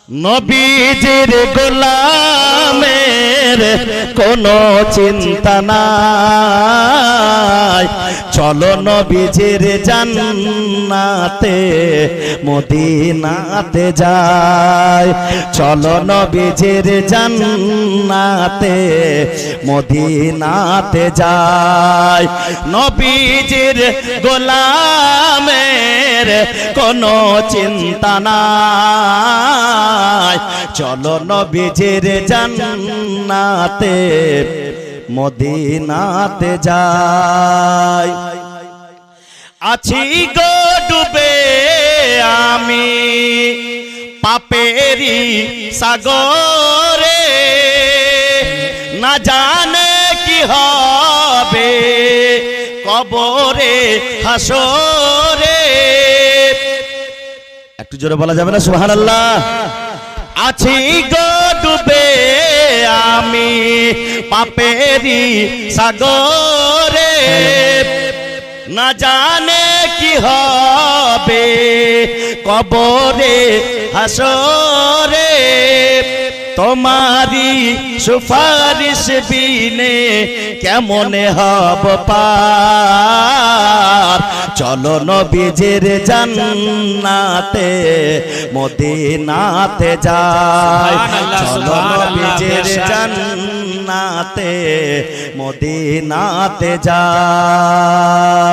নবীজির গোলামের কোনো চিন্তা নাই, চলো নবীজির জান্নাতে মদিনাতে যাই, চলো নবীজির জান্নাতে মদিনাতে যাই। নবীজির গোলামের কোনো চিন্তা নাই, চলো নবীজির জান্নাতে মদিনাতে যাই। আছি গো ডুবে আমি পাপেরি সাগরে, না জানে কি হবে কবরে হাসরে। একটু জোরে বলা যাবে না সুবহানাল্লাহ? আছি গো ডুবে আমি পাপেরি সাগরে, না জানে কি হবে কবরে হাসরে। তোমারি সুপারিশ বিনে কেমনে হব পার, চলো নবীজির জান্নাতে মদিনাতে যাই, চলো নবীজির জান্নাতে মদিনাতে যাই।